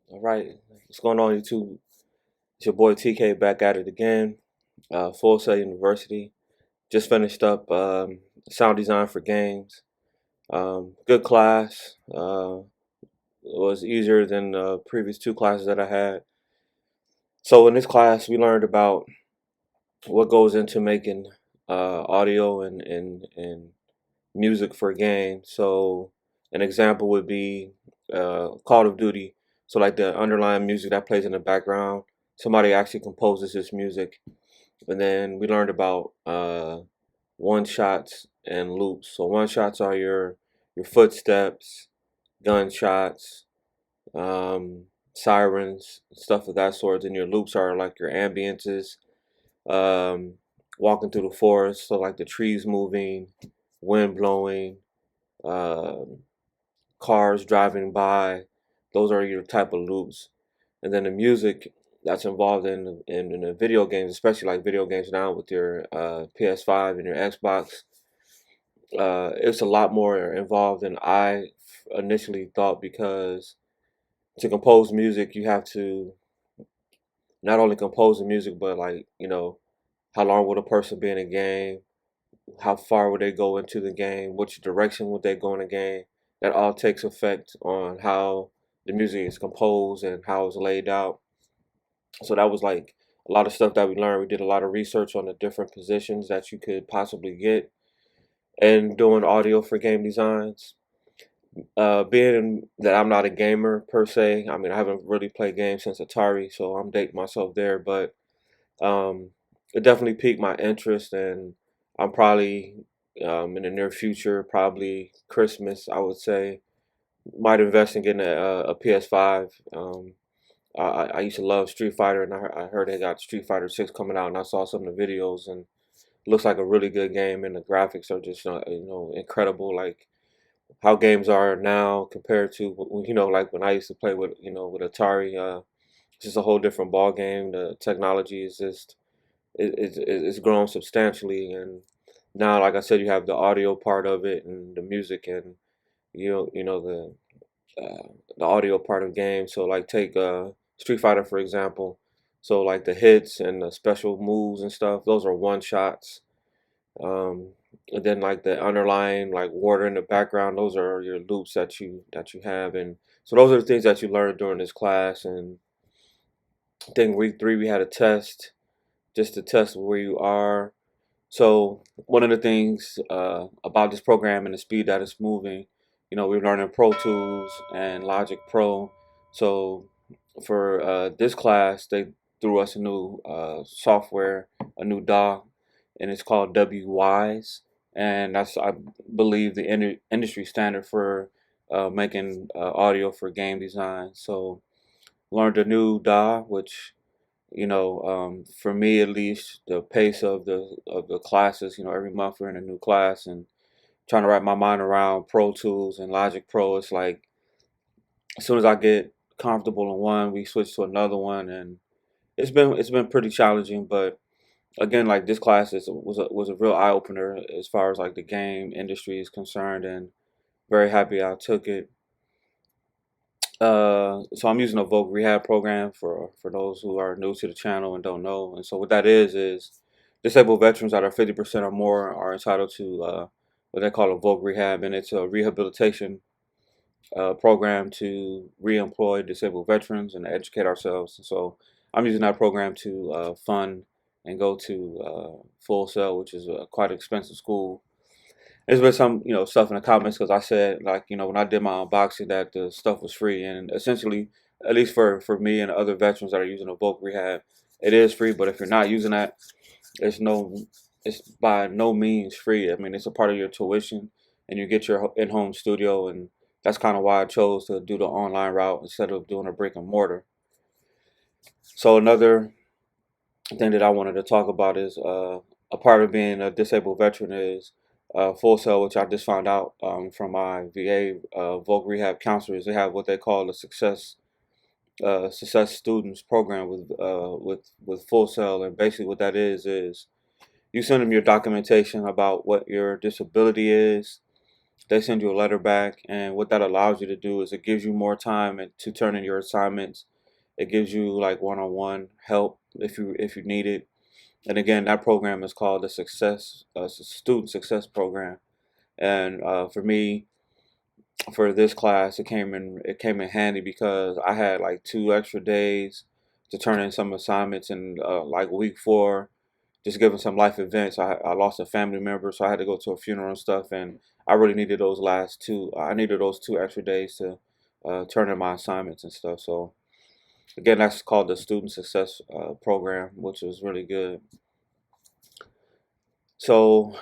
All right, what's going on, YouTube? It's your boy TK back at it again. Full Sail University. Just finished up sound design for games. Good class. It was easier than the previous two classes that I had. So in this class, we learned about what goes into making audio and music for games. So an example would be Call of Duty. So like the underlying music that plays in the background, somebody actually composes this music. And then we learned about one shots and loops. So one shots are your footsteps, gunshots, um, sirens, stuff of that sort. And your loops are like your ambiences, um, walking through the forest. So like the trees moving, wind blowing, um, cars driving by. Those are your type of loops. And then the music that's involved in the video games, especially like video games now with your PS5 and your Xbox, it's a lot more involved than I initially thought, because to compose music you have to not only compose the music, but like, how long would a person be in a game, how far would they go into the game, which direction would they go in the game. That all takes effect on how the music is composed and how it's laid out. So that was like a lot of stuff that we learned. We did a lot of research on the different positions that you could possibly get and doing audio for game designs. Being that I'm not a gamer per se, I mean, I haven't really played games since Atari, so I'm dating myself there, but um, it definitely piqued my interest, and I'm probably in the near future, probably Christmas, I would say, might invest in getting a PS5. I used to love Street Fighter, and I heard they got Street Fighter 6 coming out, and I saw some of the videos, and it looks like a really good game, and the graphics are just incredible. Like how games are now compared to like when I used to play with with Atari. It's just a whole different ball game. The technology is just it's grown substantially, and now, like I said, you have the audio part of it and the music, and the audio part of games. So like take Street Fighter for example. So like the hits and the special moves and stuff, those are one shots. Um, and then like the underlying like water in the background, those are your loops that you have, and so those are the things that you learn during this class. And I think week 3 we had a test just to test where you are. So one of the things about this program and the speed that it's moving, we're learning Pro Tools and Logic Pro. So for this class, they threw us a new software, a new DAW, and it's called WWise, and that's, I believe, the industry standard for making audio for game design. So learned a new DAW, which for me at least, the pace of the classes, every month we're in a new class, and trying to wrap my mind around Pro Tools and Logic Pro. It's like as soon as I get comfortable in one, we switch to another one, and it's been pretty challenging. But again, like this class was a real eye opener as far as like the game industry is concerned, and very happy I took it. So I'm using a Voc Rehab program for those who are new to the channel and don't know. And so what that is disabled veterans that are 50% or more are entitled to what they call a Voc Rehab, and it's a rehabilitation program to reemploy disabled veterans and educate ourselves. And so I'm using that program to fund and go to Full Sail, which is a quite expensive school. There's been some, stuff in the comments because I said, like, when I did my unboxing, that the stuff was free, and essentially, at least for me and other veterans that are using a Voc Rehab, it is free. But if you're not using that, it's no, it's by no means free. I mean, it's a part of your tuition, and you get your in-home studio, and that's kind of why I chose to do the online route instead of doing a brick and mortar. So another thing that I wanted to talk about is a part of being a disabled veteran is Full Sail, which I just found out from my VA Voc Rehab counselors. They have what they call a success students program with Full Sail, and basically what that is you send them your documentation about what your disability is, they send you a letter back, and what that allows you to do is it gives you more time to turn in your assignments. It gives you like one-on-one help if you need it. And again, that program is called the Student Success Program. And for me, for this class, it came in handy because I had like 2 extra days to turn in some assignments, and like week 4, just given some life events. I lost a family member, so I had to go to a funeral and stuff, and I really needed those last two. I needed those 2 extra days to turn in my assignments and stuff. So again, that's called the Student Success Program, which was really good. So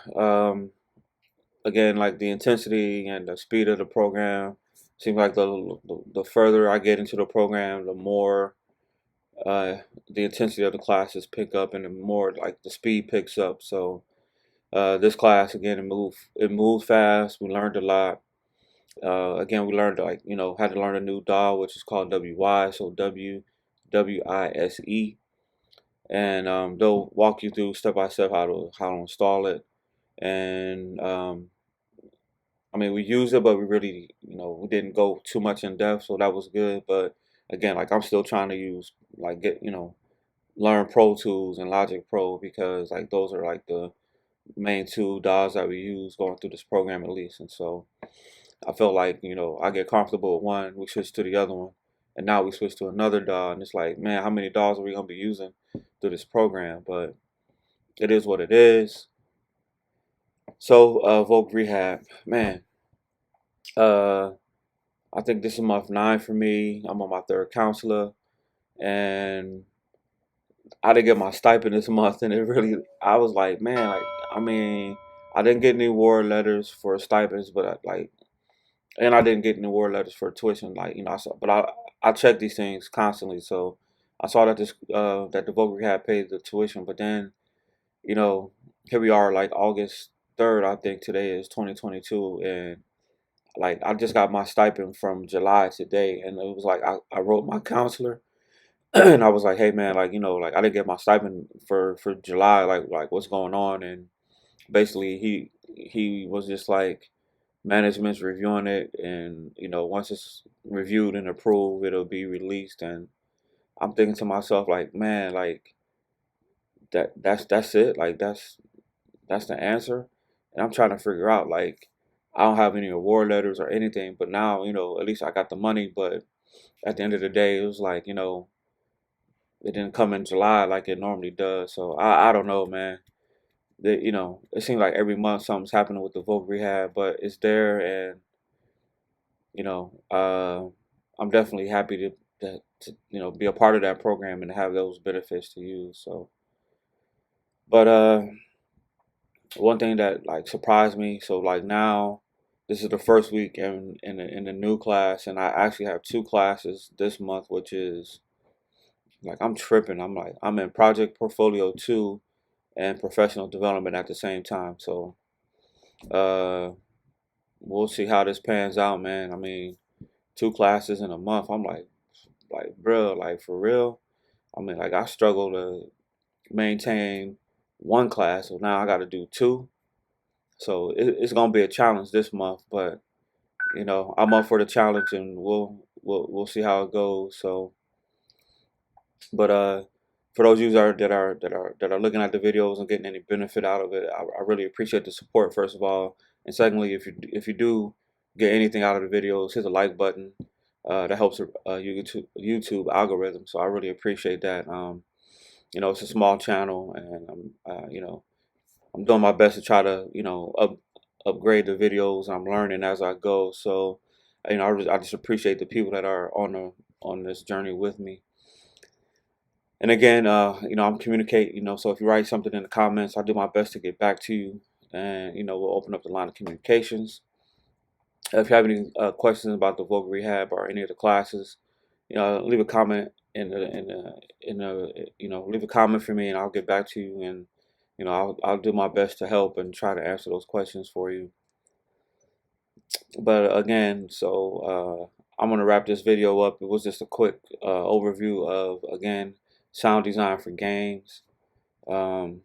again, like the intensity and the speed of the program seems like the further I get into the program, the more uh, the intensity of the classes pick up, and the more like the speed picks up. So this class again, it moved fast. We learned a lot. Again, we learned like had to learn a new DAW, which is called WY, so WWISE, and they'll walk you through step by step how to install it. And I mean, we used it, but we really, we didn't go too much in depth, so that was good. But again, like I'm still trying to use, like learn Pro Tools and Logic Pro, because like those are like the main two DAWs that we use going through this program at least. And so I felt like, I get comfortable with one, we switch to the other one, and now we switch to another DAW, and it's like, man, how many DAWs are we gonna be using through this program? But it is what it is. So Vogue Rehab, man. Uh, I think this is month 9 for me. I'm on my third counselor, and I didn't get my stipend this month, and it really, I was like, man, like, I mean, I didn't get any award letters for stipends, but and I didn't get any award letters for tuition, like, I saw, but I check these things constantly, so I saw that that the Vogue Rehab paid the tuition, but then, you know, here we are, like August 3rd, I think today is 2022, and like I just got my stipend from July today, and it was like I wrote my counselor, and I was like, hey man, like like I didn't get my stipend for July, like what's going on? And basically he was just like, management's reviewing it, and once it's reviewed and approved, it'll be released. And I'm thinking to myself like, man, like that's it, like that's the answer. And I'm trying to figure out, like, I don't have any award letters or anything, but now at least I got the money. But at the end of the day, it was like, it didn't come in July like it normally does. So I don't know, man. It seems like every month something's happening with the Voc Rehab, but it's there. And you know, uh, I'm definitely happy to be a part of that program and have those benefits to use. So, but one thing that like surprised me, so like now this is the first week in the new class, and I actually have 2 classes this month, which is like I'm tripping. I'm in project portfolio 2 and professional development at the same time. So uh we'll see how this pans out, man. I mean, 2 classes in a month. I'm like bro, like for real. I mean, like I struggle to maintain 1 class, so now I got to do 2. So it's gonna be a challenge this month, but I'm up for the challenge, and we'll see how it goes. So, but for those users that are looking at the videos and getting any benefit out of it, I really appreciate the support, first of all, and secondly, if you do get anything out of the videos, hit the like button. That helps YouTube algorithm. So I really appreciate that. It's a small channel, and I'm doing my best to try to upgrade the videos. I'm learning as I go. So I just appreciate the people that are on this journey with me. And again, I'm communicate. So if you write something in the comments, I'll do my best to get back to you, and we'll open up the line of communications. If you have any questions about the vocal rehab or any of the classes, leave a comment leave a comment for me, and I'll get back to you, and I'll do my best to help and try to answer those questions for you. But again, so I'm gonna wrap this video up. It was just a quick overview of, again, sound design for games. Um,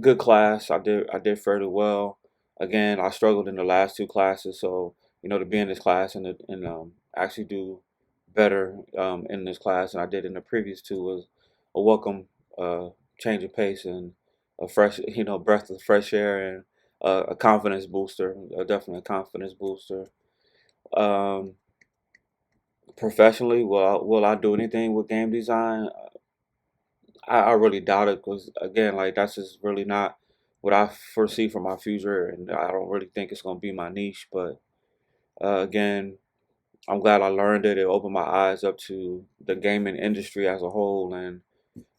Good class. I did fairly well. Again, I struggled in the last two classes, so to be in this class and actually do better in this class than I did in the previous two was a welcome uh, change of pace and a fresh, breath of fresh air and a confidence booster, definitely a confidence booster. Um, Professionally, will I do anything with game design? I really doubt it because again, like that's just really not what I foresee for my future, and I don't really think it's gonna be my niche. But again, I'm glad I learned it. It opened my eyes up to the gaming industry as a whole, and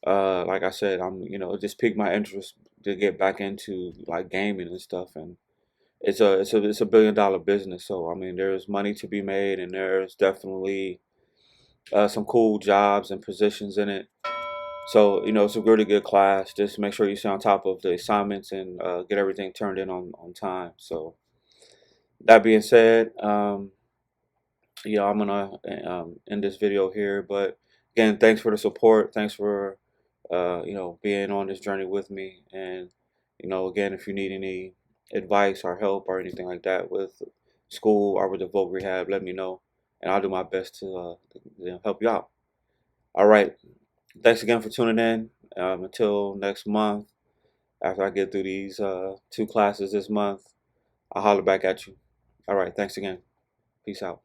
like I said, it just piqued my interest to get back into like gaming and stuff. And it's a billion-dollar business, so I mean, there's money to be made, and there's definitely some cool jobs and positions in it. So, it's a really good class. Just make sure you stay on top of the assignments and get everything turned in on time. So, that being said, I'm gonna end this video here. But again, thanks for the support. Thanks for being on this journey with me. And again, if you need any advice or help or anything like that with school or with the voc rehab, let me know, and I'll do my best to help you out. All right. Thanks again for tuning in. Until next month, after I get through these two classes this month, I'll holler back at you. All right. Thanks again. Peace out.